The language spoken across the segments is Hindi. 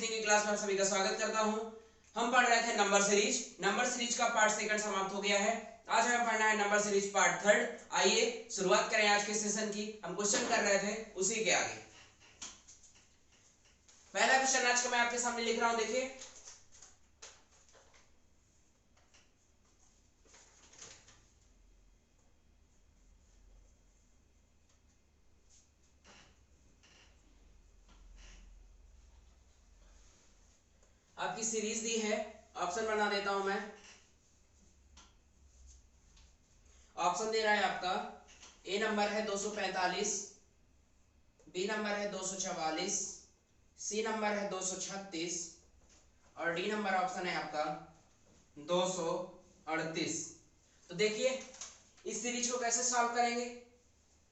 रीजनिंग की क्लास में आप सभी का स्वागत करता हूं। हम पढ़ रहे थे नंबर सीरीज का पार्ट सेकंड समाप्त हो गया है। आज हमें पढ़ना है नंबर सीरीज पार्ट थर्ड। आइए शुरुआत करें आज के सेशन की। हम क्वेश्चन कर रहे थे उसी के आगे। पहला क्वेश्चन आज का मैं आपके सामने लिख रहा हूं, देखिए। आपकी सीरीज दी है, ऑप्शन बना देता हूं मैं। ऑप्शन दे रहा है आपका, ए नंबर है 245, बी नंबर है 244, सी नंबर है 236 और डी नंबर ऑप्शन है आपका 238। तो देखिए इस सीरीज को कैसे सॉल्व करेंगे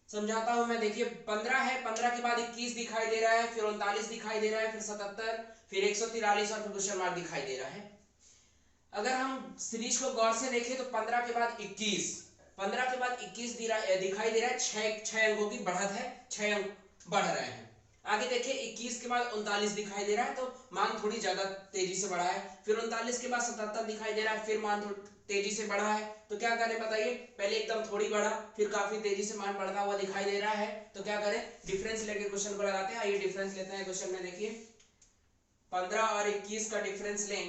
समझाता हूं मैं। देखिए 15 है, 15 के बाद 21 दिखाई दे रहा है, फिर 39 दिखाई दे रहा है, फिर 77, फिर 143 और फिर क्वेश्चन मार्क दिखाई दे रहा है। अगर हम सीरीज को गौर से देखें तो 15 के बाद 21, 15 के बाद 21 दिखाई दे रहा है। 6 अंकों की बढ़त है, 6 अंक बढ़ रहे हैं। आगे देखिए 21 के बाद 39 दिखाई दे रहा है, तो मान थोड़ी ज्यादा तेजी से बढ़ा है। फिर 39 के बाद 77 दिखाई दे रहा है, फिर मान तेजी से बढ़ा है। तो क्या करें बताइए, पहले एकदम थोड़ी बढ़ा, फिर काफी तेजी से मान बढ़ता हुआ दिखाई दे रहा है। तो क्या करें, डिफरेंस लेके क्वेश्चन को लगाते हैं। आइए डिफरेंस लेते हैं क्वेश्चन में। देखिए 15 और 21 का डिफरेंस लें।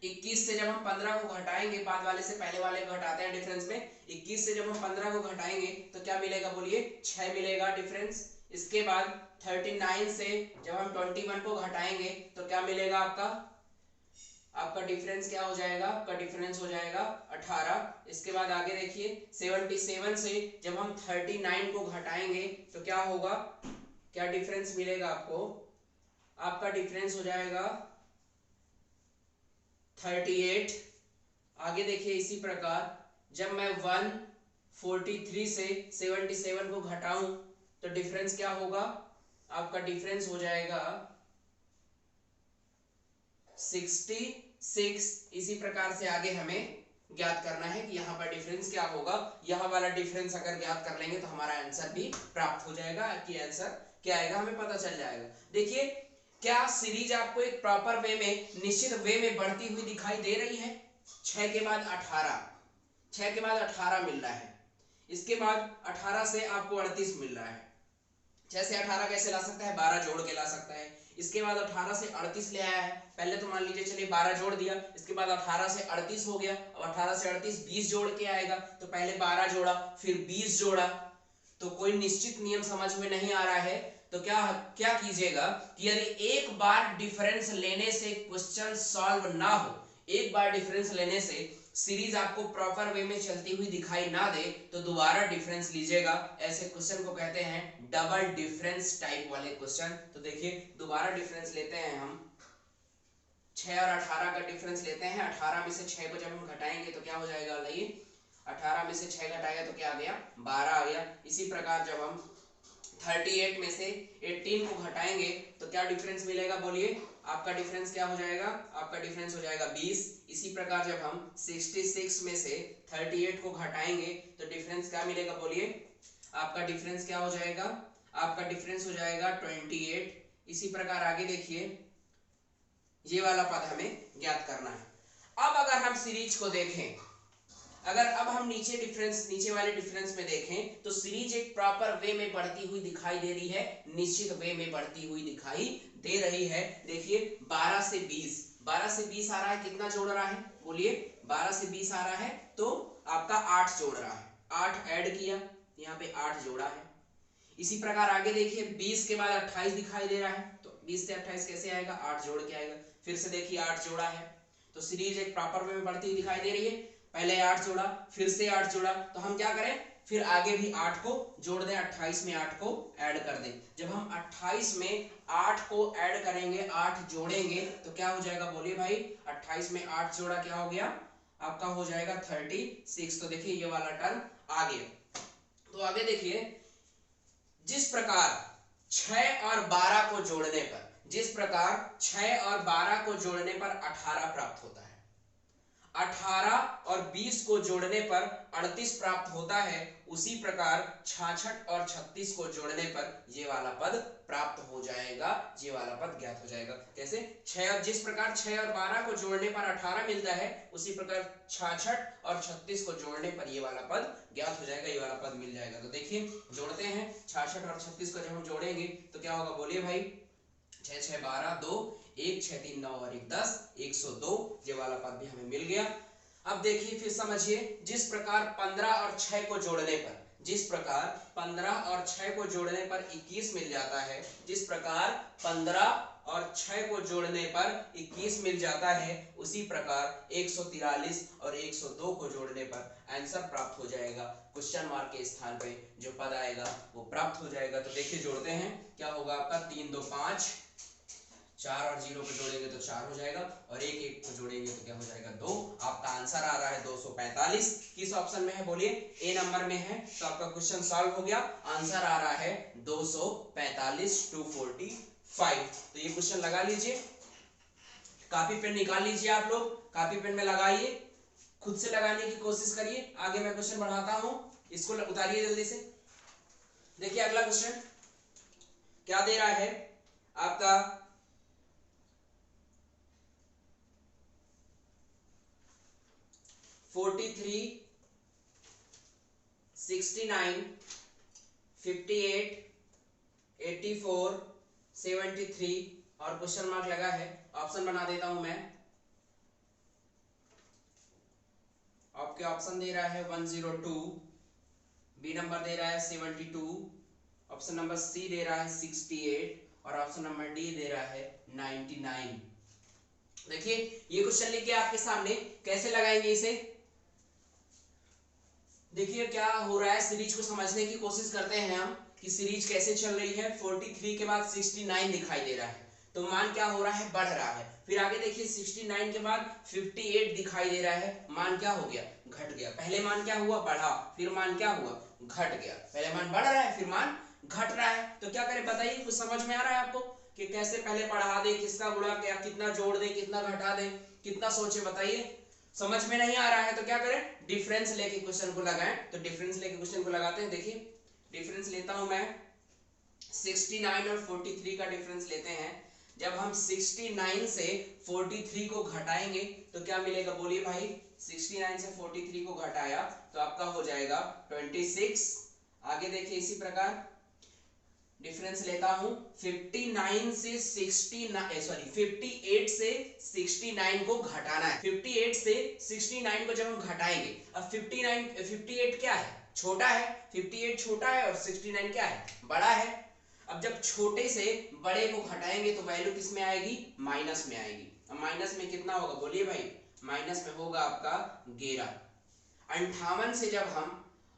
21 से जब हम 15 को घटाएंगे, बाद वाले से पहले वाले को घटाते हैं डिफरेंस में। 21 से जब हम 15 को घटाएंगे तो क्या मिलेगा बोलिए, 6 मिलेगा डिफरेंस। इसके बाद 39 से जब हम 21 को घटाएंगे तो क्या मिलेगा आपका डिफरेंस क्या हो जाएगा, आपका डिफरेंस हो जाएगा 18। इसके बाद आगे देखिए 77 से जब हम 39 को घटाएंगे तो क्या होगा, क्या डिफरेंस मिलेगा आपको, आपका डिफरेंस हो जाएगा 38। आगे देखिए इसी प्रकार जब मैं 143 से 77 को घटाऊं तो डिफरेंस क्या होगा, आपका डिफरेंस हो जाएगा 66। इसी प्रकार से आगे हमें ज्ञात करना है कि यहाँ पर डिफरेंस क्या होगा। यह वाला डिफरेंस अगर ज्ञात कर लेंगे तो हमारा आंसर भी प्राप्त हो जाएगा, कि आंसर क्या आएगा हमें पता चल जाएगा। देखिए क्या सीरीज आपको एक प्रॉपर वे में, निश्चित वे में बढ़ती हुई दिखाई दे रही है। 6 के बाद 18, 6 के बाद 18 मिल रहा है। इसके बाद 18 से आपको 38 मिल रहा है। 6 से 18 कैसे ला सकता है, 12 जोड़ के ला सकता है। इसके बाद 18 से 38 ले आया है। पहले तो मान लीजिए चलिए 12 जोड़ दिया, इसके बाद 18 से 38 हो गया। अब 18 से 38 20 जोड़ के आएगा, तो पहले 12 जोड़ा फिर 20 जोड़ा। तो कोई निश्चित नियम समझ में नहीं आ रहा है। तो क्या कीजिएगा कि यदि एक बार डिफरेंस लेने से क्वेश्चन सॉल्व ना हो, एक बार डिफरेंस लेने से सीरीज आपको प्रॉपर वे में चलती हुई दिखाई ना दे, तो दोबारा डिफरेंस लीजिएगा। ऐसे क्वेश्चन को कहते हैं डबल डिफरेंस टाइप वाले क्वेश्चन। तो देखिए दोबारा डिफरेंस लेते हैं हम। 6 और 18 का डिफरेंस लेते हैं। 18 में से 6 को जब हम घटाएंगे तो क्या हो जाएगा बताइए, 18 में से 6 घटाएगा तो क्या आ गया, 12 आ गया। इसी प्रकार जब हम 38 में से 18 को घटाएंगे तो क्या डिफरेंस मिलेगा बोलिए, आपका डिफरेंस क्या हो जाएगा, आपका डिफरेंस हो जाएगा 20। इसी प्रकार जब हम 66 में से 38 को घटाएंगे तो डिफरेंस क्या मिलेगा बोलिए, आपका डिफरेंस क्या हो जाएगा, आपका डिफरेंस हो जाएगा 28। इसी प्रकार आगे देखिए ये वाला पद हमें ज्ञात करना है। अब अगर हम सीरीज को देखें, अगर अब हम नीचे वाले डिफरेंस में देखें तो सीरीज एक प्रॉपर वे में बढ़ती हुई दिखाई दे रही है, निश्चित वे में बढ़ती हुई दिखाई दे रही है। देखिए 12 से 20, 12 से 20 आ रहा है, कितना जोड़ रहा है बोलिए, 12 से 20 आ रहा है तो आपका 8 जोड़ रहा है। 8 ऐड किया, यहाँ पे 8 जोड़ा है। इसी प्रकार आगे देखिए 20 के बाद 28 दिखाई दे रहा है, तो 20 से 28 कैसे आएगा, 8 जोड़ के आएगा। फिर से देखिए 8 जोड़ा है, तो सीरीज एक प्रॉपर वे में बढ़ती हुई दिखाई दे रही है। पहले 8 जोड़ा, फिर से 8 जोड़ा, तो हम क्या करें, फिर आगे भी 8 को जोड़ दें, 28 में 8 को ऐड कर दें। जब हम 28 में 8 को ऐड करेंगे, 8 जोड़ेंगे तो क्या हो जाएगा बोलिए भाई, 28 में 8 जोड़ा क्या हो गया, आपका हो जाएगा 36। तो देखिए ये वाला टर्म आ गया। तो आगे देखिए जिस प्रकार 6 और 12 को जोड़ने पर, जिस प्रकार 6 और 12 को जोड़ने पर 18 प्राप्त होता है, 18 और 20 को जोड़ने पर 38 प्राप्त होता है, उसी प्रकार 66 और 36 को जोड़ने पर ये वाला पद प्राप्त हो जाएगा, ये वाला पद ज्ञात हो जाएगा। कैसे? 6 जिस प्रकार 6 और 12 को जोड़ने पर 18 मिलता है, उसी प्रकार 66 और 36 को जोड़ने पर ये वाला पद ज्ञात हो जाएगा, ये वाला पद मिल जाएगा। तो देखिए जोड़ते हैं 66 और 36 को जब हम जोड़ेंगे तो क्या होगा, बोलिए भाई। 6 6 12 2 1 6 3 9 और 1 10 102, ये वाला पद भी हमें मिल गया। अब देखिए फिर समझिए, जिस प्रकार 15 और 6 को जोड़ने पर, जिस प्रकार 15 और 6 को जोड़ने पर 21 मिल जाता है, जिस प्रकार 15 और 6 को जोड़ने पर 21 मिल जाता है, उसी प्रकार 143 और 102 को जोड़ने पर आंसर प्राप्त हो जाएगा। क्वेश्चन मार्क के स्थान पे जो पद आएगा वो प्राप्त हो जाएगा। तो देखिए जोड़ते हैं, क्या होगा आपका 3 2 5, 4 और 0 को जोड़ेंगे तो 4 हो जाएगा, और 1 1 को जोड़ेंगे तो क्या हो जाएगा 2। आपका आंसर आ रहा है 245। किस ऑप्शन में है बोलिए? ए नंबर में है। तो आपका क्वेश्चन सॉल्व हो गया, आंसर आ रहा है 245 245। तो ये क्वेश्चन लगा लीजिए, कॉपी पेन निकाल लीजिए, आप लोग कॉपी पेन में लगाइए, खुद से लगाने की कोशिश करिए। आगे मैं क्वेश्चन बढ़ाता हूं, इसको उतारिए जल्दी से। देखिए अगला क्वेश्चन क्या दे रहा है आपका, (43, 69, 58, 84, 73 और क्वेश्चन मार्क लगा है। ऑप्शन बना देता हूं मैं। आपके ऑप्शन दे रहा है 102, बी नंबर दे रहा है 72, ऑप्शन नंबर सी दे रहा है 68 और ऑप्शन नंबर डी दे रहा है 99। देखिए ये क्वेश्चन लेके आपके सामने, कैसे लगाएंगे इसे? देखिए क्या हो रहा है, सीरीज को समझने की कोशिश करते हैं हम कि सीरीज कैसे चल रही है। 43 के बाद 69 दिखाई दे रहा है, तो मान क्या हो रहा है, बढ़ रहा है। फिर आगे देखिए 69 के बाद 58 दिखाई दे रहा है, मान क्या हो गया, घट गया। पहले मान क्या हुआ, बढ़ा, फिर मान क्या हुआ, घट गया। पहले मान बढ़ रहा है, फिर मान घट रहा है। तो क्या करें बताइए, कुछ समझ में आ रहा है आपको कि कैसे पहले बढ़ा दे, किसका गुणा क्या, कितना जोड़ दे, कितना घटा दे, कितना सोचे बताइए? समझ में नहीं आ रहा है तो क्या करें, डिफरेंस लेके क्वेश्चन को लगाएं। तो डिफरेंस लेके क्वेश्चन को लगाते हैं। देखिए डिफरेंस लेता हूं मैं, 69 और 43 का डिफरेंस लेते हैं। जब हम 69 से 43 को घटाएंगे तो क्या मिलेगा, बोलिए भाई। 69 से 43 को घटाया तो आपका हो जाएगा 26। आगे देखिए इसी प्रकार डिफरेंस लेता हूं, 58 से 69 को घटाना है। 58 से 69 को जब हम घटाएंगे, अब 58 क्या है, छोटा है। 58 छोटा है और 69 क्या है, बड़ा है। अब जब छोटे से बड़े को घटाएंगे तो वैल्यू किस में आएगी, माइनस में आएगी। अब माइनस में कितना होगा, बोलिए भाई। माइनस में होगा आपका 11। 58 से जब हम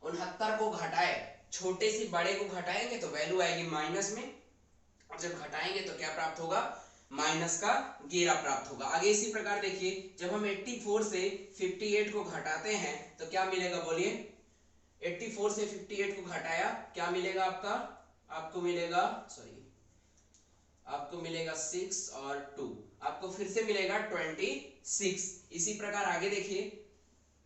69 को घटाए, छोटे से बड़े को घटाएंगे तो वैल्यू आएगी माइनस में, और जब घटाएंगे तो क्या प्राप्त होगा, माइनस का 11 प्राप्त होगा। आगे इसी प्रकार देखिए, जब हम 84 से 58 को घटाते हैं तो क्या मिलेगा, बोलिए। 84 से 58 को घटाया, क्या मिलेगा आपका, आपको मिलेगा 6 और 2, आपको फिर से मिलेगा 26। इसी प्रकार आगे देखिए,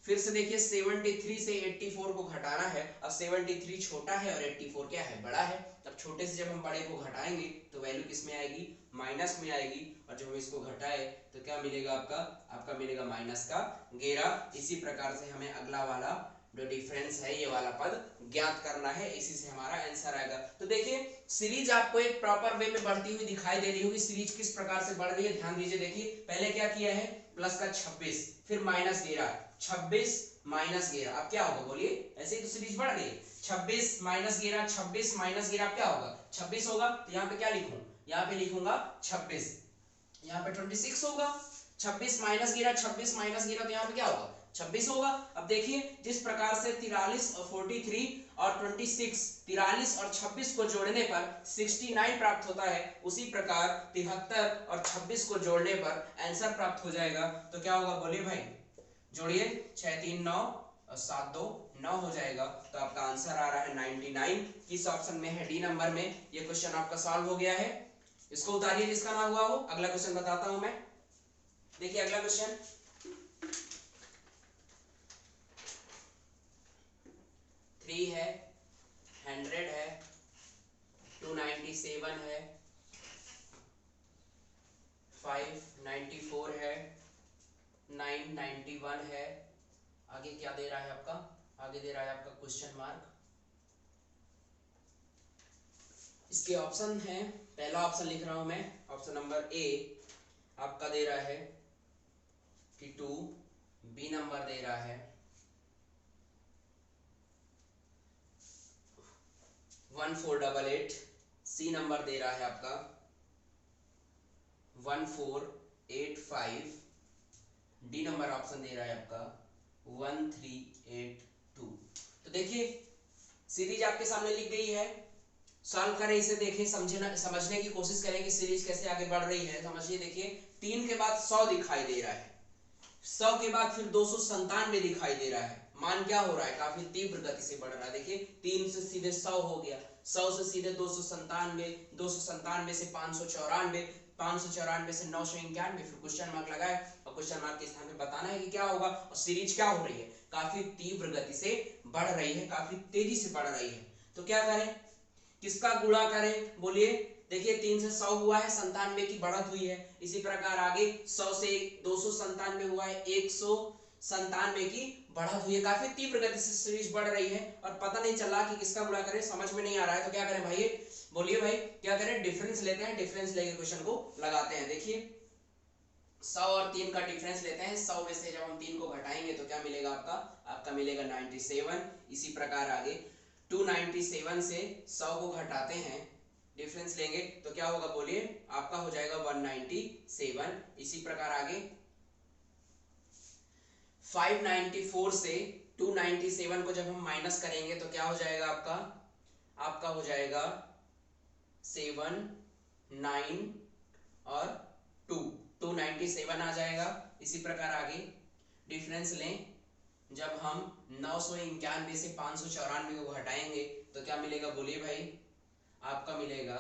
फिर से देखिए 73 से 84 को घटाना है। अब 73 छोटा है और 84 क्या है, बड़ा है। अब छोटे से जब हम बड़े को घटाएंगे तो वैल्यू किस में आएगी, माइनस में आएगी, और जब हम इसको घटाए तो क्या मिलेगा आपका मिलेगा माइनस का 11। इसी प्रकार से हमें अगला वाला जो डिफरेंस है, ये वाला पद ज्ञात करना है, इसी से हमारा आंसर आएगा। तो देखिए सीरीज आपको एक प्रॉपर वे में बढ़ती हुई दिखाई दे रही होगी। सीरीज किस प्रकार से बढ़ रही है, ध्यान दीजिए। देखिए पहले क्या किया है, प्लस का 26, फिर माइनस 11, 26 माइनस 11, अब क्या होगा, बोलिए। ऐसे ही तो सीरीज बढ़ रही है। 26 माइनस 11, 26 माइनस 11 क्या होगा, 26 होगा। तो यहाँ पे क्या लिखूं, यहाँ पे लिखूंगा 26, यहाँ पे 26 होगा। 26 माइनस 11, 26 माइनस 11, तो यहाँ पे क्या होगा, 26 होगा। अब देखिए जिस प्रकार से 43 और 43 और 26, 43 और 26 को जोड़ने पर 69 प्राप्त होता है, उसी प्रकार 73 और 26 को जोड़ने पर आंसर प्राप्त हो जाएगा। तो क्या होगा, बोलिए भाई। जोड़िए, 6 3 9 और 7 2 9 हो जाएगा। तो आपका आंसर आ रहा है 99। किस ऑप्शन में है, डी नंबर में। ये क्वेश्चन आपका सॉल्व हो गया है। इसको उतारिए जिसका ना हुआ हो। अगला क्वेश्चन बताता हूं मैं। देखिए अगला क्वेश्चन, है, 100 है, 297 है, 594 है, 991 है। आगे क्या दे रहा है आपका? आगे दे रहा है आपका क्वेश्चन मार्क। इसके ऑप्शन है, पहला ऑप्शन लिख रहा हूं मैं, ऑप्शन नंबर ए आपका दे रहा है कि 2, बी नंबर दे रहा है 1488, सी नंबर दे रहा है आपका 1485, डी नंबर ऑप्शन दे रहा है आपका 1382। तो देखिए सीरीज आपके सामने लिख गई है, सॉल्व करें इसे, देखें, समझने की कोशिश करें कि सीरीज कैसे आगे बढ़ रही है। समझिए, देखिए 3 के बाद 100 दिखाई दे रहा है, 100 के बाद फिर 297 दिखाई दे रहा है। मान क्या हो रहा है? काफी तीव्र गति से बढ़ रहा है। देखिए 3 से सीधे 100 हो गया, 100 से सीधे 297, 297 से 594, 594 से 991, फिर क्वेश्चन मार्क लगाए और क्वेश्चन मार्क के स्थान पे बताना है कि क्या होगा और सीरीज क्या हो रही है, काफी तीव्र गति से बढ़ रही है, काफी तेजी से बढ़ रही है। तो क्या करें, किसका गुणा करें? बोलिए। देखिए 3 से 100 हुआ है, 97 की बढ़त हुई है। इसी प्रकार आगे 100 से 297 हुआ है, 197 की बढ़त हुई है। काफी तीव्र गति से सीरीज बढ़ रही है और पता नहीं चला कि किसका गुणा करें, समझ में नहीं आ रहा है। तो क्या करें भाई? बोलिए भाई, क्या करें? डिफरेंस लेते हैं, डिफरेंस लेके क्वेश्चन को लगाते हैं। देखिए 100 और 3 का डिफरेंस लेते हैं। 100 में से जब हम 3 को घटाएंगे तो क्या मिलेगा आपका? आपका मिलेगा 97। इसी प्रकार आगे 297 से 100 को घटाते हैं, डिफरेंस लेंगे तो क्या होगा? बोलिए, आपका हो जाएगा 197। इसी प्रकार आगे 594 से 297 को जब हम माइनस करेंगे तो क्या हो जाएगा आपका? आपका हो जाएगा 7, 9 और 2, 297 आ जाएगा। इसी प्रकार आगे डिफरेंस लें, जब हम 991 से 594 को घटाएंगे तो क्या मिलेगा? बोलिए भाई, आपका मिलेगा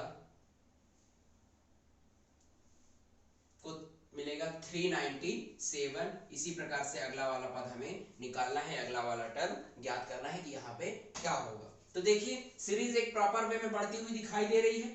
397। इसी प्रकार से अगला वाला पद हमें निकालना है, अगला वाला टर्म ज्ञात करना है कि यहाँ पे क्या होगा। तो देखिए सीरीज एक प्रॉपर वे में बढ़ती हुई दिखाई दे रही है।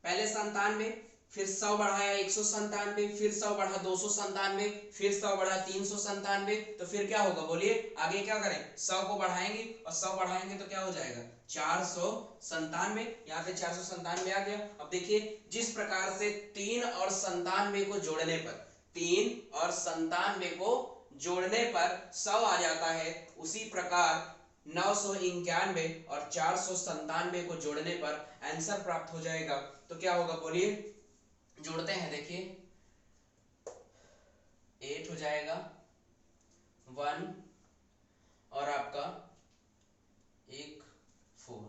पहले 97, फिर 100 बढ़ाया 197, फिर 100 बढ़ा 297, फिर 100 बढ़ा 397, तो फिर क्या होगा? बोलिए, आगे क्या करें? 100 को बढ़ाएंगे और 100 बढ़ाएंगे तो क्या हो जाएगा? 497। यहाँ पे 497 आ गया। अब देखिए जिस प्रकार से 3 और 97 को जोड़ने पर, 3 और 97 को जोड़ने पर 100 आ जाता है, उसी प्रकार 991 और 497 को जोड़ने पर आंसर प्राप्त हो जाएगा। तो क्या होगा? बोलिए, जोड़ते हैं। देखिए 8 हो जाएगा, 1 और आपका 1 4,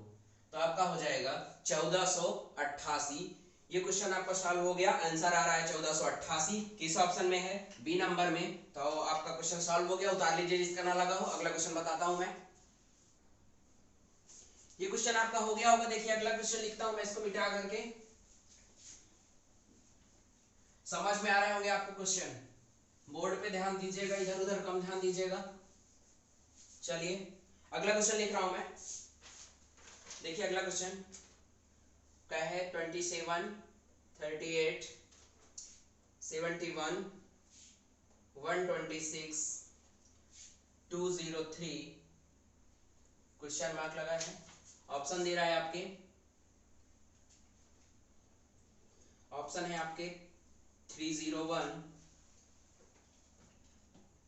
तो आपका हो जाएगा 1488। ये क्वेश्चन आपका सॉल्व हो गया। आंसर आ रहा है 1488। किस ऑप्शन में है? बी नंबर में। तो आपका क्वेश्चन सॉल्व हो गया। उतार लीजिए जिसका ना लगा हो। अगला क्वेश्चन बताता हूं मैं। ये क्वेश्चन आपका हो गया होगा। देखिए अगला क्वेश्चन लिखता हूं मैं इसको मिटा करके। समझ में आ रहे होंगे आपको क्वेश्चन। बोर्ड पे ध्यान दीजिएगा, इधर उधर कम ध्यान दीजिएगा। चलिए अगला क्वेश्चन लिख रहा हूं मैं। देखिए अगला क्वेश्चन क्या है? 27, 38, 71, 126, 203, क्वेश्चन मार्क लगा है। ऑप्शन दे रहा है आपके, ऑप्शन है आपके 301,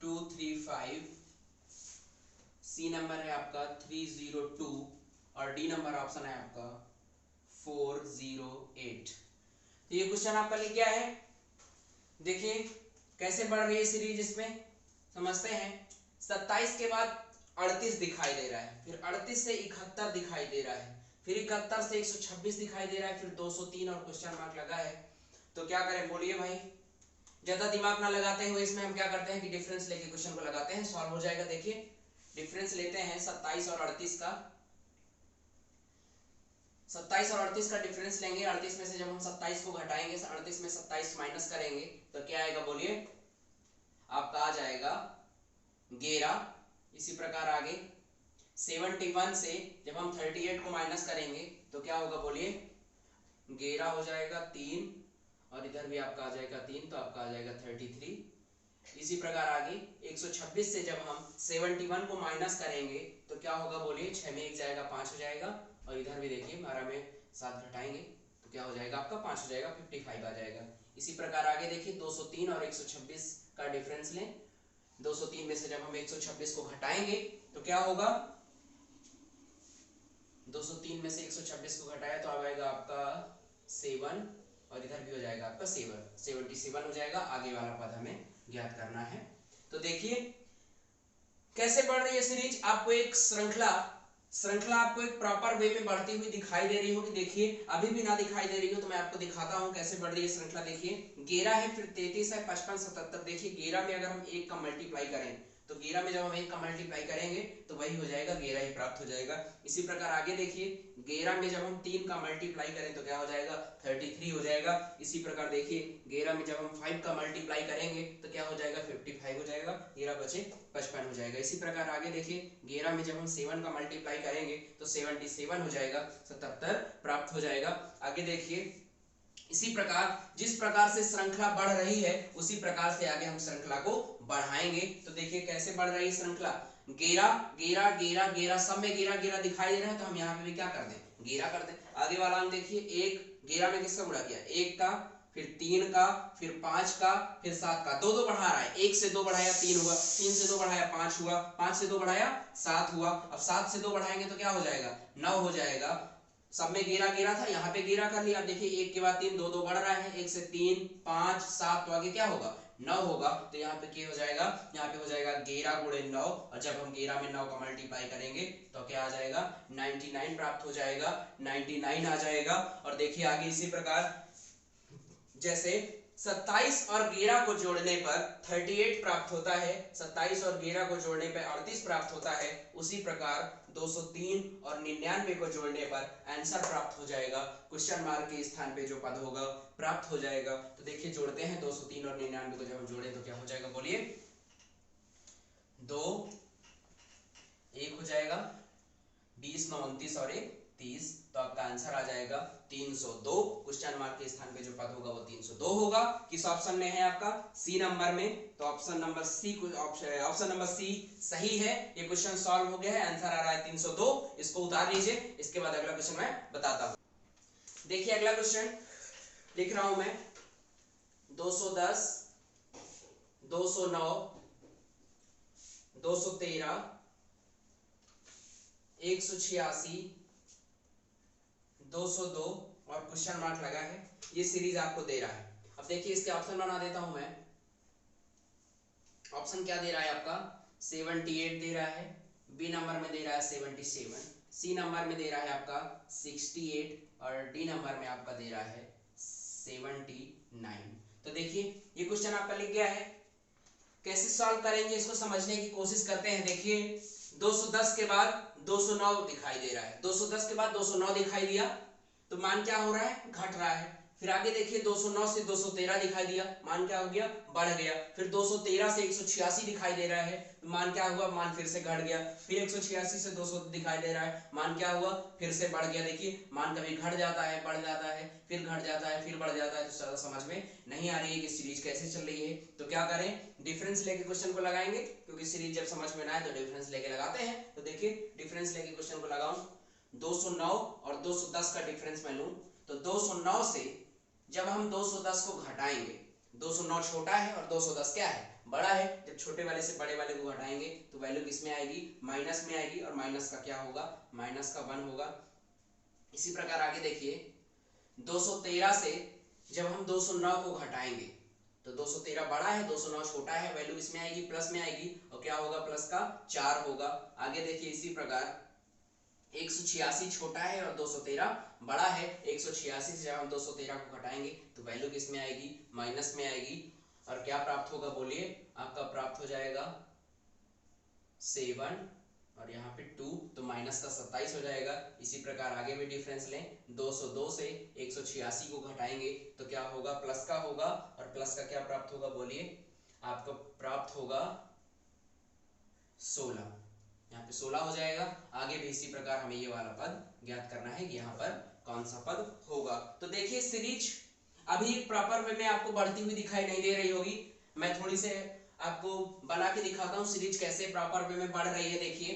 235, सी नंबर है आपका 302 और डी नंबर ऑप्शन है आपका 408। तो ये क्वेश्चन आपका लिख गया है। देखिए कैसे बढ़ रही है सीरीज, इसमें समझते हैं। 27 के बाद 38 दिखाई दे रहा है, फिर 38 से 71 दिखाई दे रहा है, फिर 71 से 126 दिखाई दे रहा है, फिर 203 और क्वेश्चन मार्क लगा है। तो क्या करें? बोलिए भाई। ज्यादा दिमाग ना लगाते हुए इसमें हम क्या करते हैं कि डिफरेंस लेके क्वेश्चन को लगाते हैं, सॉल्व हो जाएगा। देखिए डिफरेंस लेते हैं 27 और 38 का। 27 और 38 का डिफरेंस लेंगे। 38 में से जब हम 27 को घटाएंगे, 38 में 27 माइनस करेंगे तो क्या आएगा? बोलिए, आपका आ जाएगा 11। इसी प्रकार आगे 71 से जब हम 38 को माइनस करेंगे तो क्या होगा बोलिए, 11 हो जाएगा 3, और इधर भी आपका आ जाएगा 3, तो आपका आ जाएगा 33। इसी प्रकार आगे 126 से जब हम 71 को माइनस करेंगे तो क्या होगा बोलिए, 6 में 1 जाएगा 5 हो जाएगा, और इधर भी देखिए 12 में 7 घटाएंगे तो क्या हो जाएगा आपका 5 हो जाएगा, 55 आ जाएगा। इसी प्रकार आगे देखिए 203 और 126 का डिफरेंस लें। 203 में से जब हम 126 को घटाएंगे तो क्या होगा, 203 में से 126 को घटाया तो आ जाएगा आपका 7, और इधर भी हो जाएगा आपका 77 हो जाएगा। आगे वाला पद हमें ज्ञात करना है। तो देखिए कैसे बढ़ रही है सीरीज, आपको एक श्रृंखला आपको एक प्रॉपर वे में बढ़ती हुई दिखाई दे रही होगी। देखिए अभी भी ना दिखाई दे रही हो तो मैं आपको दिखाता हूं कैसे बढ़ रही है श्रृंखला। देखिए 11 है, फिर 33 है, 55, 77। देखिए 11 में अगर हम 1 का मल्टीप्लाई करें तो 11 में जब हम 1 का मल्टीप्लाई करेंगे तो वही हो जाएगा, 11 ही प्राप्त हो जाएगा। इसी प्रकार आगे देखिए 11 में जब हम 3 का मल्टीप्लाई करें तो क्या हो जाएगा, 33 हो जाएगा। इसी प्रकार देखिए 11 में जब हम 5 का मल्टीप्लाई करेंगे तो क्या हो जाएगा, 55 हो जाएगा, 11 बचे 55 हो जाएगा। इसी प्रकार आगे देखिए 11 में जब हम 7 का मल्टीप्लाई करेंगे तो 77 हो जाएगा, 77 प्राप्त हो जाएगा। आगे देखिए इसी प्रकार जिस प्रकार से श्रृंखला बढ़ रही है उसी प्रकार से आगे हम श्रृंखला को बढ़ाएंगे। तो देखिए कैसे बढ़ रही है श्रृंखला, 11 11 11 11 सब में 11 11 दिखाई दे रहा है तो हम यहाँ पे भी क्या कर दें, 11 कर दें। आगे वाला अंक देखिए 1 11 में किसका गुणा किया, 1 का, फिर 3 का, फिर 5 का, फिर 7 का, दो दो बढ़ा रहा है। 1 से 2 बढ़ाया 3 हुआ, 3 से 2 बढ़ाया 5 हुआ, 5 से 2 बढ़ाया 7 हुआ। अब 7 से 2 बढ़ाएंगे तो क्या हो जाएगा, 9 हो जाएगा। सब में 11 11 था, यहाँ पे 11 कर लिया। देखिए 1 के बाद 3, 2 2 बढ़ रहा है, 1 से 3 5 7, तो आगे क्या होगा, 9 होगा। तो यहाँ पे क्या हो जाएगा, यहाँ पे हो जाएगा 11 गुणे 9, और जब हम 11 में 9 का मल्टीप्लाई करेंगे तो क्या आ जाएगा, 99 प्राप्त हो जाएगा, 99 आ जाएगा। और देखिए आगे इसी प्रकार जैसे 27 और 11 को जोड़ने पर 38 प्राप्त होता है, 27 और 11 को जोड़ने पर 38 प्राप्त होता है, उसी प्रकार 203 और 99 को जोड़ने पर आंसर प्राप्त हो जाएगा। क्वेश्चन मार्क के स्थान पे जो पद होगा प्राप्त हो जाएगा। तो देखिए जोड़ते हैं 203 और 99 को, जब हम जोड़े तो क्या हो जाएगा बोलिए, 2 1 हो जाएगा, 20 9 29 और 1 30, तो आपका आंसर आ जाएगा 302। क्वेश्चन मार्क के स्थान पे जो पद होगा वो 302 होगा। किस ऑप्शन में है आपका, सी नंबर में। तो ऑप्शन नंबर सी सही है। ये क्वेश्चन सॉल्व हो गया है, आंसर आ रहा है 302। इसको उतार लीजिए, इसके बाद अगला क्वेश्चन मैं बताता हूं। देखिए अगला क्वेश्चन लिख रहा हूं मैं, 210 209 213 186 202 और क्वेश्चन मार्क लगा है, ये सीरीज आपको दे रहा है। अब देखिए इसके ऑप्शन बना देता हूं मैं। ऑप्शन क्या दे रहा है आपका, 78 दे रहा है, बी नंबर में दे रहा है 77, सी नंबर में दे रहा है आपका 68, और डी नंबर में आपका दे रहा है 79। तो देखिए ये क्वेश्चन आपका लिख गया है। कैसे सॉल्व करेंगे इसको समझने की कोशिश करते हैं। देखिए 210 के बाद 209 दिखाई दे रहा है, 210 के बाद 209 दिखाई दिया तो मान क्या हो रहा है, घट रहा है। फिर आगे देखिए 209 से 213 दिखाई दिया, मान क्या हो गया, बढ़ गया। फिर 213 से 186 दिखाई दे रहा है, तो मान क्या हुआ, मान फिर से घट गया। फिर 186 से 200 दिखाई दे रहा है, मान क्या हुआ, फिर से बढ़ गया। देखिए मान कभी घट जाता है, बढ़ जाता है, फिर घट जाता है, फिर बढ़ जाता है। तो ज्यादा समझ में नहीं आ रही है कि सीरीज कैसे चल रही है। तो क्या करें, डिफरेंस लेके क्वेश्चन को लगाएंगे, क्योंकि सीरीज जब समझ में ना आए तो डिफरेंस लेके लगाते हैं। तो देखिए डिफरेंस लेके क्वेश्चन को लगाऊं, 209 और 210 का डिफरेंस मैं लूं तो 209 से जब हम 210 को घटाएंगे, 209 छोटा है और 210 क्या है, बड़ा है। जब छोटे वाले से बड़े वाले को घटाएंगे तो वैल्यू किसमें आएगी, माइनस में आएगी, और माइनस का क्या होगा, माइनस का 1 होगा। इसी प्रकार आगे देखिए 213 से जब हम 209 को घटाएंगे तो 213 बड़ा है, 209 छोटा है, वैल्यू इसमें आएगी, प्लस में आएगी, और क्या होगा, प्लस का 4 होगा। आगे देखिए इसी प्रकार 186 छोटा है और 213 बड़ा है। 186 से जब हम 213 को घटाएंगे तो वैल्यू किस में आएगी, माइनस में आएगी, और क्या प्राप्त होगा बोलिए, आपका प्राप्त हो जाएगा 7 और यहाँ पे 2, तो माइनस का 27 हो जाएगा। इसी प्रकार आगे भी डिफरेंस लें, 202 से 186 को घटाएंगे तो क्या होगा, प्लस का होगा, और प्लस का क्या प्राप्त होगा बोलिए, आपको प्राप्त होगा 16। यहाँ पे 16 हो जाएगा। आगे भी इसी प्रकार हमें ये वाला पद ज्ञात करना है कि यहाँ पर कौन सा पद होगा। तो देखिए सीरीज अभी प्रॉपर वे में आपको बढ़ती हुई दिखाई नहीं दे रही होगी, मैं थोड़ी से आपको बना के दिखाता हूँ सीरीज कैसे प्रॉपर वे में बढ़ रही है। देखिए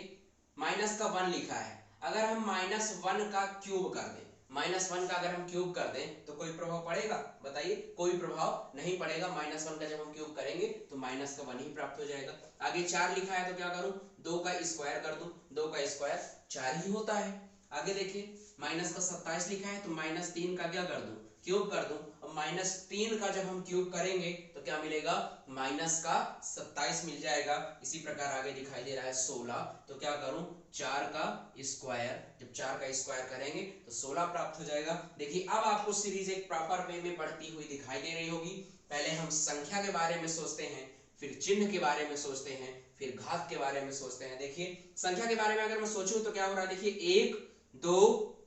-1 लिखा है, अगर हम -1 का क्यूब कर दें, -1 का अगर हम क्यूब कर दें तो कोई प्रभाव पड़ेगा? बताइए, कोई प्रभाव नहीं पड़ेगा। -1 का जब हम क्यूब करेंगे तो -1 ही प्राप्त हो जाएगा। आगे 4 लिखा है तो क्या करूं, 2 का स्क्वायर कर दूं, 2 का स्क्वायर 4 ही होता है। आगे देखिए -27 लिखा है तो -3 का क्या कर दूं, क्यूब कर दूं। और -3 का जब हम क्यूब करेंगे तो क्या मिलेगा, -27 मिल जाएगा। इसी प्रकार आगे दिखाई दे रहा है 16, तो क्या करूं, 4 का स्क्वायर, जब 4 का स्क्वायर करेंगे तो 16 प्राप्त हो जाएगा। देखिए अब आपको सीरीज एक प्रॉपर वे में बढ़ती हुई दिखाई दे रही होगी। पहले हम संख्या के बारे में सोचते हैं, फिर चिन्ह के बारे में सोचते हैं, फिर घात के बारे में सोचते हैं। देखिए संख्या के बारे में अगर मैं सोचूं तो क्या हो रहा है, देखिए 1 2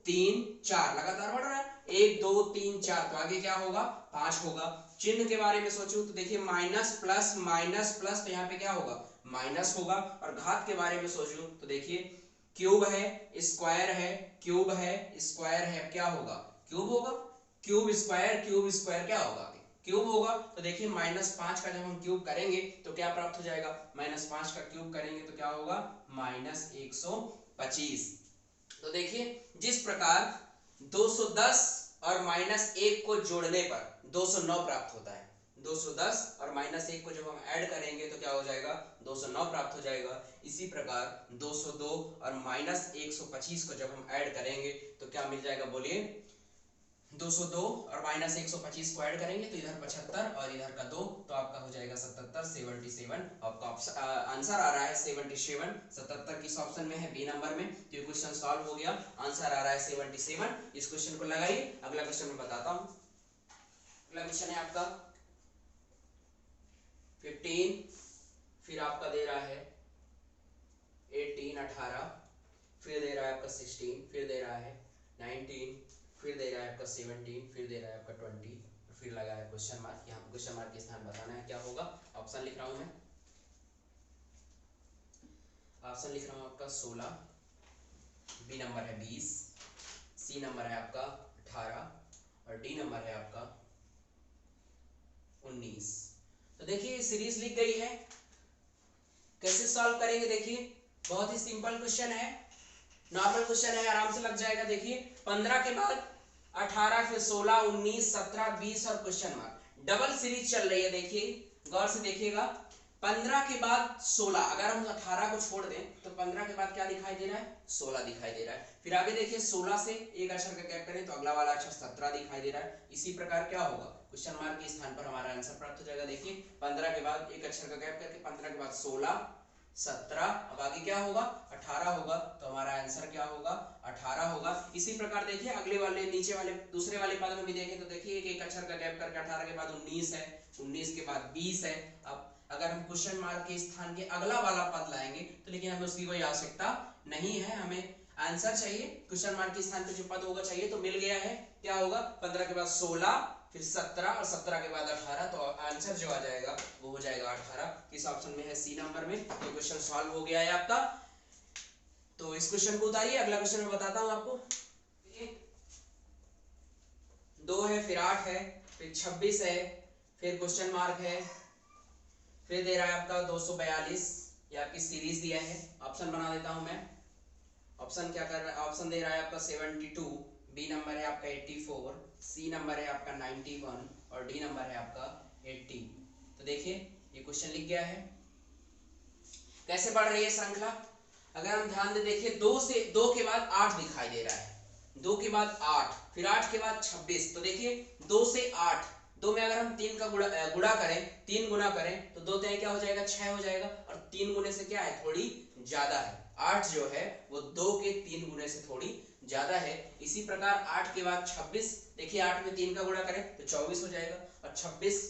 3 4 लगातार बढ़ रहा है, 1 2 3 4, तो आगे क्या होगा, 5 होगा। चिन्ह के बारे में सोचूं तो देखिए माइनस प्लस माइनस प्लस, तो यहाँ पे क्या होगा, माइनस होगा। और घात के बारे में सोचूं तो देखिए क्यूब है, स्क्वायर है, क्यूब है, स्क्वायर है, क्या होगा, क्यूब होगा। क्यूब स्क्वायर क्या होगा, क्यूब होगा। तो देखिए -5 का जब हम क्यूब करेंगे तो क्या प्राप्त हो जाएगा, -5 का क्यूब करेंगे तो क्या होगा, -125। तो देखिए जिस प्रकार 210 और -1 को जोड़ने पर 209 प्राप्त होता है, 210 और -1 को जब हम ऐड करेंगे तो क्या हो जाएगा, 209 प्राप्त हो जाएगा। इसी प्रकार 202 और -125 को जब हम ऐड करेंगे तो क्या मिल जाएगा, बोलिए। 202 और -125 को ऐड करेंगे तो इधर 75 और इधर का 2, तो आपका हो जाएगा 77, 77। आपका आंसर आ रहा है 77, 77 किस ऑप्शन में है, बी नंबर में। तो ये क्वेश्चन सॉल्व हो गया, आंसर आ रहा है 77। इस क्वेश्चन को लगाइए। अगला क्वेश्चन मैं बताता हूं। अगला क्वेश्चन है आपका 15, फिर आपका दे रहा है 18 18, फिर दे रहा है आपका 16, फिर दे रहा है 19, फिर दे रहा है आपका 17, फिर दे रहा है आपका 20, फिर लगा है क्वेश्चन मार्क। यहाँ क्वेश्चन मार्क के स्थान बताना है क्या होगा। ऑप्शन लिख रहा हूं मैं, ऑप्शन लिख रहा हूं आपका 16, बी नंबर है 20, सी नंबर है आपका 18 और डी नंबर है आपका 19। तो देखिए सीरीज लिख गई है, कैसे सॉल्व करेंगे, देखिए बहुत ही सिंपल क्वेश्चन है, नॉर्मल क्वेश्चन है, आराम से लग जाएगा। देखिए 15 के बाद 18, फिर 16 19 17 20 और क्वेश्चन मार्क, डबल सीरीज चल रही है। देखिए गौर से देखिएगा, 15 के बाद 16, अगर हम 18 को छोड़ दें तो 15 के बाद क्या दिखाई दे रहा है, 16 दिखाई दे रहा है। फिर आगे देखिए 16 से एक अक्षर का गैप करें तो अगला वाला अक्षर 17 दिखाई दे रहा है। इसी प्रकार क्या होगा, क्वेश्चन मार्क के स्थान पर हमारा आंसर प्राप्त हो जाएगा। देखिए 15 के बाद एक अक्षर का गैप करके 15 के बाद 16 17, अब आगे क्या होगा, 18 होगा, तो हमारा आंसर क्या होगा, 18 होगा। इसी प्रकार देखिए अगले वाले नीचे वाले दूसरे वाले पद में भी देखें तो देखिए एक अक्षर का गैप करके 18 के बाद 19 है, 19 के बाद 20 है। अब अगर हम क्वेश्चन मार्क के स्थान के अगला वाला पद लाएंगे तो लेकिन हमें उसकी कोई आवश्यकता नहीं है, हमें आंसर चाहिए, क्वेश्चन मार्क के स्थान पे जो पद होगा चाहिए, तो मिल गया है। क्या होगा, 15 के बाद 16, फिर 17 और 17 के बाद 18, तो आंसर जो आ जाएगा वो हो जाएगा 18। किस ऑप्शन में है, सी नंबर में। ये क्वेश्चन सॉल्व हो गया है आपका। तो इस क्वेश्चन को उतारिए, अगला क्वेश्चन मैं बताता हूं आपको। 2 है, फिर 8 है, फिर 26 है, फिर क्वेश्चन मार्क है, फिर दे रहा है आपका 242, ये आपकी सीरीज दिया है। ऑप्शन बना देता हूं मैं। ऑप्शन क्या कर रहा है, ऑप्शन दे रहा है आपका 72, बी नंबर है आपका 84, सी नंबर है आपका 91 और डी नंबर है आपका 80। तो देखिए ये क्वेश्चन लिख गया है। कैसे बढ़ रही है श्रृंखला, अगर हम ध्यान दे देखिए 2 के बाद 8 दिखाई दे रहा है, 2 के बाद 8, फिर 8 के बाद 26। तो देखिए 2 से 8, 2 में अगर हम 3 का गुणा करें, 3 गुना करें तो 2 क्या हो जाएगा, 6 हो जाएगा। और 3 गुने से क्या है, थोड़ी ज्यादा है। 8 जो है वो 2 के 3 गुने से थोड़ी ज्यादा है। इसी प्रकार 8 के बाद 26, देखिए 8 में 3 का गुणा करें तो 24 हो जाएगा। और 26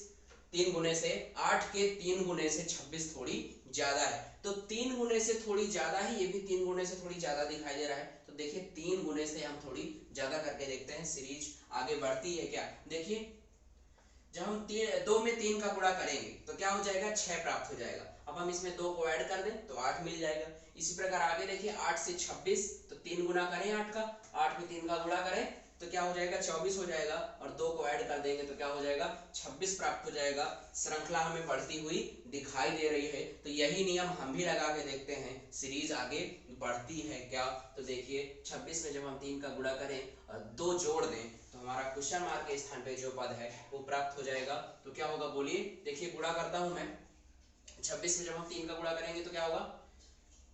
3 गुने से 8 के 3 गुने से 26 थोड़ी ज्यादा है। तो 3 गुने से थोड़ी ज्यादा है, ये भी 3 गुने से थोड़ी ज्यादा दिखाई दे रहा है। तो देखिए 3 गुने से हम थोड़ी ज्यादा करके देखते हैं, सीरीज आगे बढ़ती है क्या। देखिए जब हम 2 में 3 का गुणा करेंगे तो क्या हो जाएगा, 6 प्राप्त हो जाएगा। अब अब हम इसमें 2 को ऐड कर दें तो 8 मिल जाएगा। इसी प्रकार आगे देखिए 8 से 26, तो 3 गुना करें 8 का, 8 में 3 का गुणा करें तो क्या हो जाएगा 24 हो जाएगा, और 2 को ऐड कर देंगे तो क्या हो जाएगा 26 प्राप्त हो जाएगा। श्रृंखला हमें बढ़ती हुई दिखाई दे रही है, तो यही नियम हम भी लगा के देखते हैं, सीरीज आगे बढ़ती है क्या। तो देखिए 26 में जब हम 3 का गुणा करें और 2 जोड़ दें तो हमारा क्वेश्चन मार्क के स्थान पे जो पद है वो प्राप्त हो जाएगा। तो क्या होगा बोलिए, देखिए गुणा करता हूं मैं, 26 में जब हम 3 का गुणा करेंगे तो क्या होगा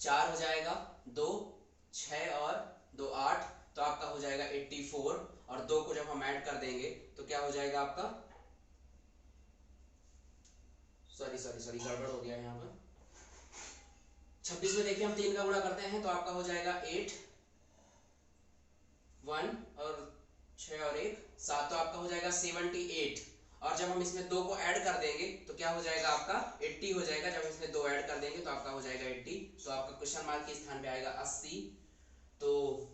4 हो जाएगा, 2 6 और 2 8, तो आपका हो जाएगा 84, और 2 को जब हम ऐड कर देंगे तो क्या हो जाएगा आपका, सॉरी गड़बड़ हो गया यहाँ पर। 26 में देखिए हम 3 का गुणा करते हैं तो आपका हो जाएगा 8 1 और 6 और 1 7, तो आपका हो जाएगा 78, और जब हम इसमें 2 को ऐड कर देंगे तो क्या हो जाएगा आपका 80 हो जाएगा। जब इसमें 2 ऐड कर देंगे तो आपका हो जाएगा 80, तो आपका क्वेश्चन मार्क के स्थान पे आएगा 80। तो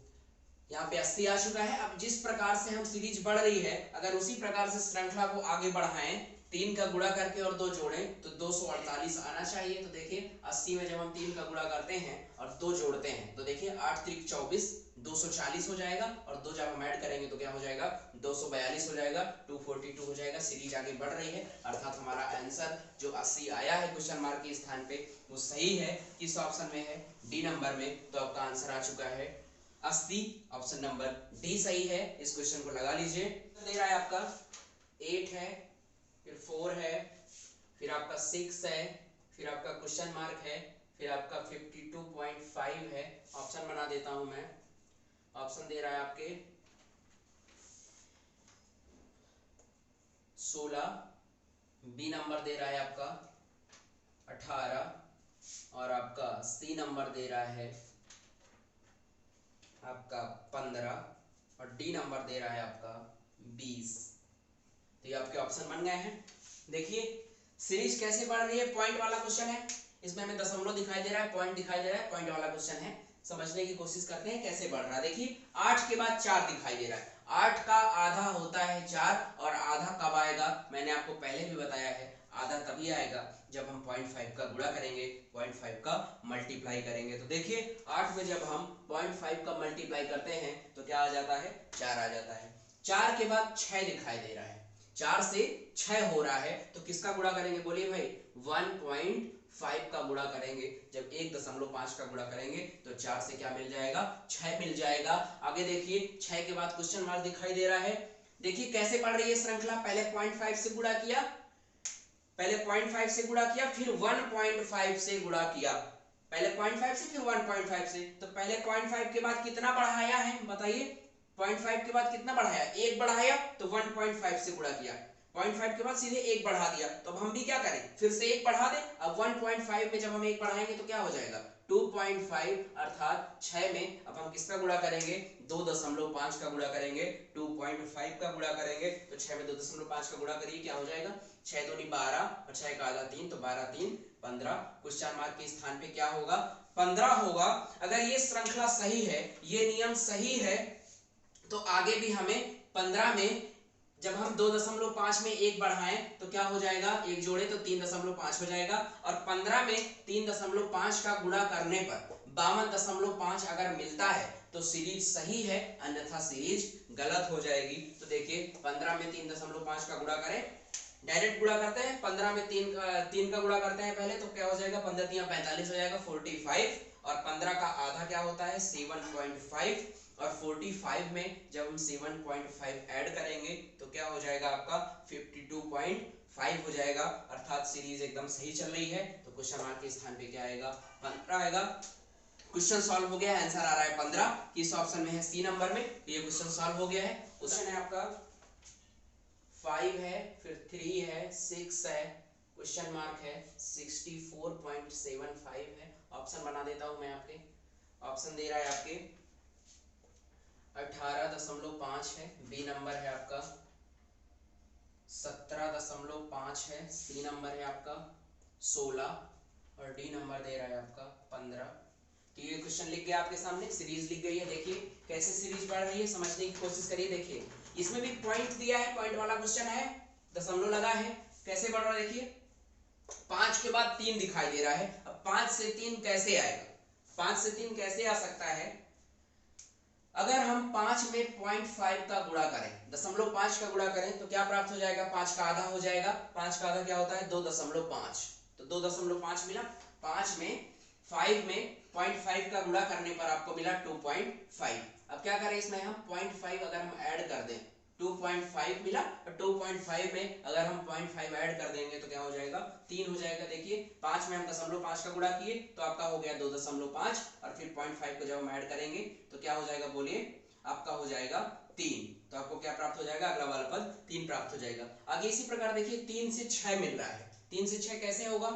यहाँ पे 80 आ चुका है। अब जिस प्रकार से हम सीरीज बढ़ रही है, अगर उसी प्रकार से श्रृंखला को आगे बढ़ाएं, 3 का गुणा करके और 2 जोड़ें तो 248 आना चाहिए। तो देखिए 80 में जब हम 3 का गुणा करते हैं और 2 जोड़ते हैं तो देखिए 8 त्रिक 24, 240 हो जाएगा, और 2 जब हम ऐड करेंगे तो क्या हो जाएगा 242 हो जाएगा, 242 हो जाएगा। सीरीज आगे बढ़ रही है, अर्थात हमारा आंसर जो 80 आया है क्वेश्चन मार्क के स्थान पे वो सही है। किस ऑप्शन में है, डी नंबर में। तो आपका आंसर आ चुका है 80, ऑप्शन नंबर डी सही है। इस क्वेश्चन को लगा लीजिए। दे रहा है आपका 8 है, फिर 4 है, फिर आपका 6 है, फिर आपका क्वेश्चन मार्क है, फिर आपका 52.5 है। ऑप्शन बना देता हूं मैं। ऑप्शन दे रहा है आपके 16, बी नंबर दे रहा है आपका 18, और आपका सी नंबर दे रहा है आपका 15, और डी नंबर दे रहा है आपका 20। तो ये आपके ऑप्शन बन गए हैं। देखिए सीरीज कैसे बढ़ रही है, पॉइंट वाला क्वेश्चन है, इसमें हमें दशमलव दिखाई दे रहा है, पॉइंट दिखाई दे रहा है, पॉइंट वाला क्वेश्चन है। समझने की कोशिश करते हैं कैसे बढ़ रहा है। देखिए 8 के बाद 4 दिखाई दे रहा है, 8 का आधा होता है 4, और आधा कब आएगा मैंने आपको पहले भी बताया है, आधा तभी आएगा जब हम 0.5 का गुणा करेंगे, 0.5 का मल्टीप्लाई करेंगे। तो देखिए 8 में जब हम 0.5 का मल्टीप्लाई करते हैं तो क्या आ जाता है 4 आ जाता है। 4 के बाद 6 दिखाई दे रहा है, 4 से 6 हो रहा है, तो किसका गुणा करेंगे बोलिए भाई 1.5 का गुणा करेंगे। जब 1.5 का गुणा करेंगे तो 4 से क्या मिल जाएगा 6 मिल जाएगा। आगे देखिए 6 के बाद क्वेश्चन मार्क दिखाई दे रहा है। देखिए कैसे पढ़ रही है श्रृंखला, पहले 0.5 से गुणा किया, पहले 0.5 से गुणा किया, फिर 1.5 से गुणा किया, पहले 0.5 से फिर 1.5 से। तो पहले 0.5 के बाद कितना बढ़ाया है बताइए, 0.5 के बाद कितना बढ़ाया, 1 बढ़ाया, तो 1.5 से गुणा किया, 0.5 के बाद सीधे 1 बढ़ा दिया। तो अब हम भी क्या करें, फिर से 1 बढ़ा दें। अब 1.5 में जब हम 1 बढ़ाएंगे तो क्या हो जाएगा 2.5, अर्थात 6 में अब हम किसका गुणा करेंगे 2.5 का गुणा करेंगे, 2.5 का गुणा करेंगे। तो 6 में 2.5 का गुणा करिए, क्या हो जाएगा 6 दूनी 12, और 6 का आधा 3, तो 12 3 15। क्वेश्चन मार्क के स्थान पे क्या होगा 15 होगा। अगर ये श्रृंखला सही है, ये नियम सही है, तो आगे भी हमें 15 में जब हम 2.5 में 1 बढ़ाएं तो क्या हो जाएगा, 1 जोड़े तो 3.5 हो जाएगा, और 15 में 3.5 का गुणा करने पर 52.5 अगर मिलता है तो सीरीज सही है, अन्यथा सीरीज गलत हो जाएगी। तो देखिए 15 में 3.5 का गुणा करें, डायरेक्ट गुणा करते हैं, 15 में 3 का गुणा करते हैं पहले, तो क्या हो जाएगा 15 3 45 हो जाएगा 45, और 15 का आधा क्या होता है 7.5, और 45 में जब हम 7.5 ऐड करेंगे तो क्या हो जाएगा आपका 52.5 हो जाएगा, अर्थात सीरीज एकदम सही चल रही है। तो क्वेश्चन मार्क के स्थान पे क्या आएगा 15 आएगा। क्वेश्चन सॉल्व हो गया है, आंसर आ रहा है 15, किस ऑप्शन में है सी नंबर में। ये क्वेश्चन सॉल्व हो गया है। क्वेश्चन है आपका 5 है, फिर 3 है, 6 है, क्वेश्चन मार्क है 64.75 है। ऑप्शन बना देता हूं मैं आपके। ऑप्शन दे रहा है आपके 18.5 है, बी नंबर है आपका 17.5 है, सी नंबर है आपका 16, और डी नंबर दे रहा है आपका 15। तो ये क्वेश्चन लिख गया आपके सामने, सीरीज लिख गई है। देखिए कैसे सीरीज बढ़ रही है, समझने की कोशिश करिए। देखिए इसमें भी पॉइंट दिया है, पॉइंट वाला क्वेश्चन है, दशमलव लगा है, कैसे बढ़ रहा है देखिए 5 के बाद 3 दिखाई दे रहा है। अब 5 से 3 कैसे आएगा, 5 से 3 कैसे आ सकता है, अगर हम 5 में 0.5 का गुणा करें, 0.5 का गुणा करें तो क्या प्राप्त हो जाएगा, 5 का आधा हो जाएगा। 5 का आधा क्या होता है, 2.5, तो 2.5 मिला। 5 में 5 में 0.5 का गुणा करने पर आपको मिला 2.5। अब क्या करें इसमें हम 0.5 अगर हम ऐड कर दें, 2.5 मिला, और 2.5 में अगर हम 0.5 ऐड कर देंगे तो क्या हो जाएगा, 3 हो जाएगा। देखिए 5 में हम 0.5 का गुणा किए तो आपका हो गया 2.5, और फिर 0.5 को जब हम ऐड करेंगे तो क्या हो जाएगा, बोलिए, आपका हो जाएगा 3। तो आपको क्या प्राप्त हो जाएगा, अगला वाला पद 3 प्राप्त हो जाएगा। आगे इसी प्रकार देखिए 3 से 6 मिल रहा है, 3 से 6 कैसे होगा,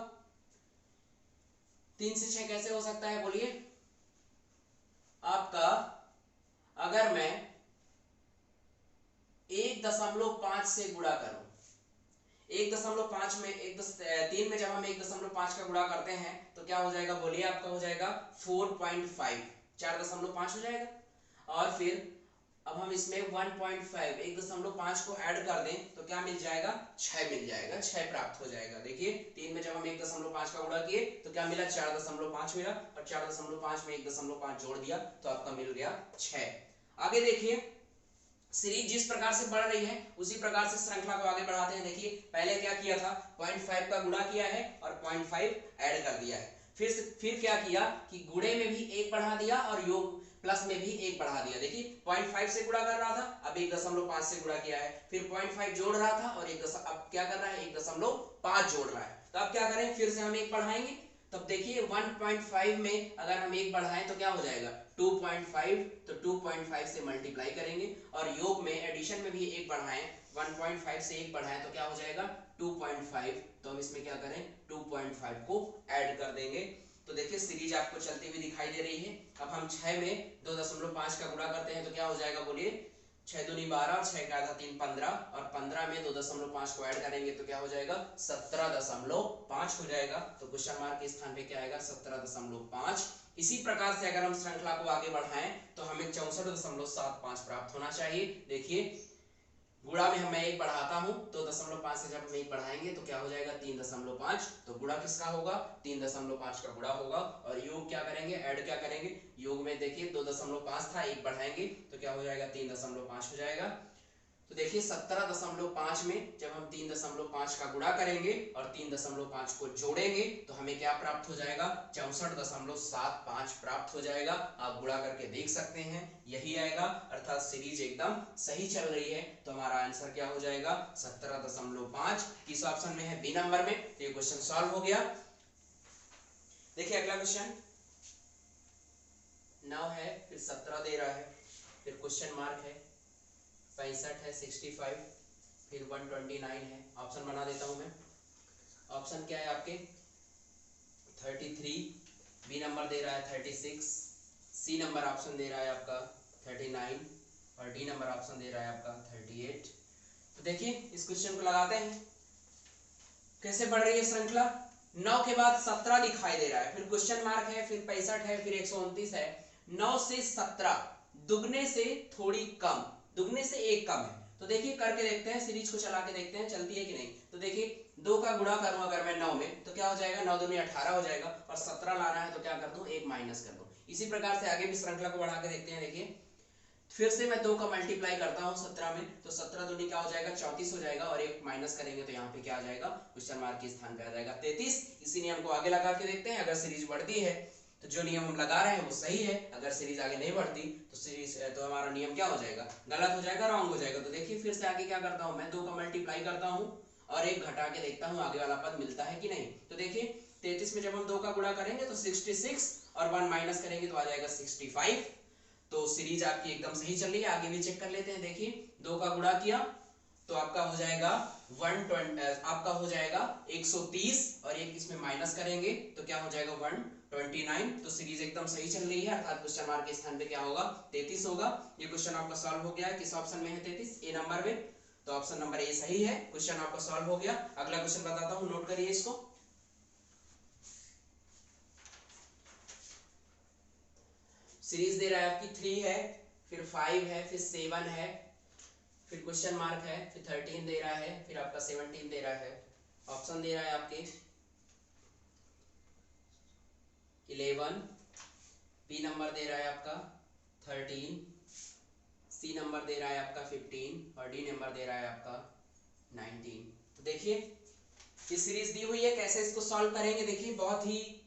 3 से 6 कैसे हो सकता है, बोलिए। आपका अगर मैं 1.5 से गुणा करूं, 1.5 में 3 में जब हम 1.5 का गुणा करते हैं तो क्या हो जाएगा, बोलिए, आपका हो जाएगा 4.5, 4.5 हो जाएगा। और फिर अब हम इसमें 1.5 1.5 को ऐड कर दें तो क्या मिल जाएगा, 6 मिल जाएगा, 6 प्राप्त हो जाएगा। देखिए 3 में जब हम 1.5 का गुणा किए तो क्या मिला, 4.5 मिला, और 4.5 में 1.5 जोड़ दिया तो आपका मिल गया 6। आगे देखिए सीरीज जिस प्रकार से बढ़ रही है उसी प्रकार से श्रृंखला को आगे बढ़ाते हैं। देखिए पहले क्या किया था, 0.5 का गुणा किया है और 0.5 ऐड कर दिया है। फिर क्या किया कि गुणे में भी 1 बढ़ा दिया और योग प्लस में भी 1 बढ़ा दिया। देखिए 0.5 से गुणा कर रहा था, अब 1.5 से गुणा किया है, फिर 0.5 जोड़ रहा था और अब क्या कर रहा है, 1.5 जोड़ रहा है। तो अब क्या करें, फिर से हम 1 बढ़ाएंगे। तब देखिए 1.5 में अगर हम 1 बढ़ाएं तो क्या हो जाएगा, 2.5, तो 2.5 से मल्टीप्लाई करेंगे, और योग में एडिशन में भी 1 बढ़ाएं, 1.5 से 1 बढ़ाएं तो क्या हो जाएगा, 2.5। तो हम इसमें क्या करें, 2.5 को ऐड कर देंगे। तो देखिए सीरीज आपको चलती हुई दिखाई दे रही है। अब हम 6 में 2.5 का गुणा करते हैं तो क्या हो जाएगा, बोलिए, 6 दूनी 12, 6 का आधा 3 15, और 15 में 2.5 को ऐड करेंगे तो क्या हो जाएगा, 17.5 हो जाएगा। तो क्वेश्चन मार्क के स्थान पे क्या आएगा, 17.5। इसी प्रकार से अगर हम श्रृंखला को आगे बढ़ाएं तो हमें 64.75 प्राप्त होना चाहिए। देखिए गुणा में मैं 1 बढ़ाता हूं तो 0.5 से जब हम 1 बढ़ाएंगे तो क्या हो जाएगा, 3.5। तो गुणा किसका होगा, 3.5 का गुणा होगा। और योग क्या करेंगे, ऐड क्या करेंगे, योग में देखिए 2.5 था, 1 बढ़ाएंगे तो क्या हो जाएगा, 3.5 हो जाएगा। तो देखिए 17.5 में जब हम 3.5 का गुणा करेंगे और 3.5 को जोड़ेंगे तो हमें क्या प्राप्त हो जाएगा, 64.75 प्राप्त हो जाएगा। आप गुणा करके देख सकते हैं, यही आएगा, अर्थात सीरीज एकदम सही चल रही है। तो हमारा आंसर क्या हो जाएगा, 17.5। किस ऑप्शन में है, बी नंबर में। तो ये क्वेश्चन सॉल्व हो गया। देखिए अगला क्वेश्चन 9 है, फिर 17 दे रहा है, फिर क्वेश्चन मार्क है, 65 है, 65, फिर 129 है। ऑप्शन बना देता हूं मैं। ऑप्शन क्या है आपके, 33, बी नंबर दे रहा है 36, सी नंबर ऑप्शन दे रहा है आपका 39, और डी नंबर ऑप्शन दे रहा है आपका 38। तो देखिए इस क्वेश्चन को लगाते हैं, कैसे बढ़ रही है श्रृंखला। 9 के बाद 17 दिखाई दे रहा है, फिर क्वेश्चन मार्क है, फिर 65 है, फिर 129 है। 9 से 17 दुगने से थोड़ी कम, दुगने से 1 कम है। तो देखिए करके देखते हैं, सीरीज को चला के देखते हैं चलती है कि नहीं। तो देखिए 2 का गुणा करूं अगर मैं 9 में तो क्या हो जाएगा, 9 दूनी 18 हो जाएगा, और 17 लाना है तो क्या कर दूं, 1 माइनस कर दूं। इसी प्रकार से आगे भी श्रृंखला को बढ़ा के देखते हैं। देखिए फिर से मैं 2 का मल्टीप्लाई करता हूं 17 में, तो 17 दूनी क्या हो जाएगा, 34 हो जाएगा, और 1 माइनस करेंगे तो यहाँ पे क्या आ जाएगा, क्वेश्चन मार्क के स्थान पे आ जाएगा 33। इसी नियम को आगे लगा के देखते हैं, अगर सीरीज बढ़ती है तो जो नियम हम लगा रहे हैं वो सही है, अगर सीरीज आगे नहीं बढ़ती तो सीरीज तो हमारा नियम क्या हो जाएगा, गलत हो जाएगा, रॉन्ग हो जाएगा। तो देखिए फिर से आगे क्या करता हूं मैं, 2 का मल्टीप्लाई करता हूं और 1 घटा के देखता हूं आगे वाला पद मिलता है कि नहीं। तो देखिए 33 में जब हम 2 का गुणा करेंगे तो 66, और 1 माइनस करेंगे तो आ जाएगा 65। तो सीरीज आपकी एकदम सही चल रही है। आगे भी चेक कर लेते हैं। देखिए 2 का गुणा किया तो आपका हो जाएगा 120, आपका हो जाएगा 130, और एक इसमें माइनस करेंगे तो क्या हो जाएगा 129। तो सीरीज एकदम सही चल रही है, अर्थात क्वेश्चन मार्क के स्थान पे क्या होगा, 33 होगा। ये क्वेश्चन आपका सॉल्व हो गया है। किस ऑप्शन में है 33, ए नंबर में। तो ऑप्शन नंबर ए सही है, क्वेश्चन आपका सॉल्व हो गया। अगला क्वेश्चन बताता हूं, नोट करिए इसको। सीरीज दे रहा है आपकी 3 है, फिर 5 है, फिर 7 है, फिर क्वेश्चन मार्क है, फिर 13 दे रहा है, फिर आपका 17 दे रहा है। ऑप्शन दे रहा है आपके 11, बी नंबर दे रहा है आपका 13, सी नंबर दे रहा है आपका 15 और डी नंबर दे रहा है आपका 19। तो देखिए ये सीरीज दी हुई है, कैसे इसको सॉल्व करेंगे देखिए, बहुत ही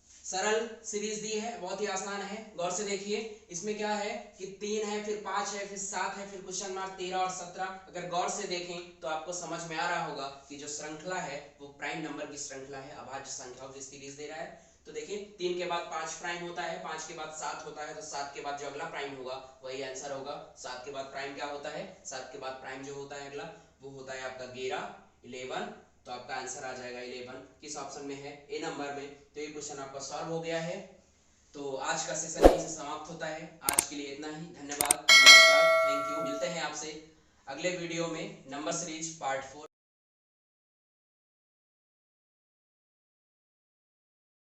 सरल सीरीज दी है, बहुत ही आसान है। गौर से देखिए इसमें क्या है कि 3 है, फिर 5 है, फिर 7 है, फिर क्वेश्चन मार्क 13 और 17। अगर गौर से देखें तो आपको समझ में आ रहा होगा कि जो श्रृंखला है वो प्राइम नंबर की श्रृंखला है, अभाज्य संख्याओं की सीरीज दे रहा है। तो देखिए 3 के बाद 5 प्राइम होता है, 5 के बाद 7 होता है, तो 7 के बाद जो अगला प्राइम होगा वही आंसर होगा। 7 के बाद प्राइम क्या होता है, 7 के बाद प्राइम जो होता है अगला वो होता है आपका 11, 11। तो आपका आंसर आ जाएगा 11, किस ऑप्शन में है, ए नंबर में। तो ये क्वेश्चन आपका सॉल्व हो गया है। तो आज का सेशन यहीं से समाप्त होता है। आज के लिए इतना ही, धन्यवाद, नमस्कार, थैंक यू। मिलते हैं आपसे अगले वीडियो में नंबर सीरीज पार्ट 4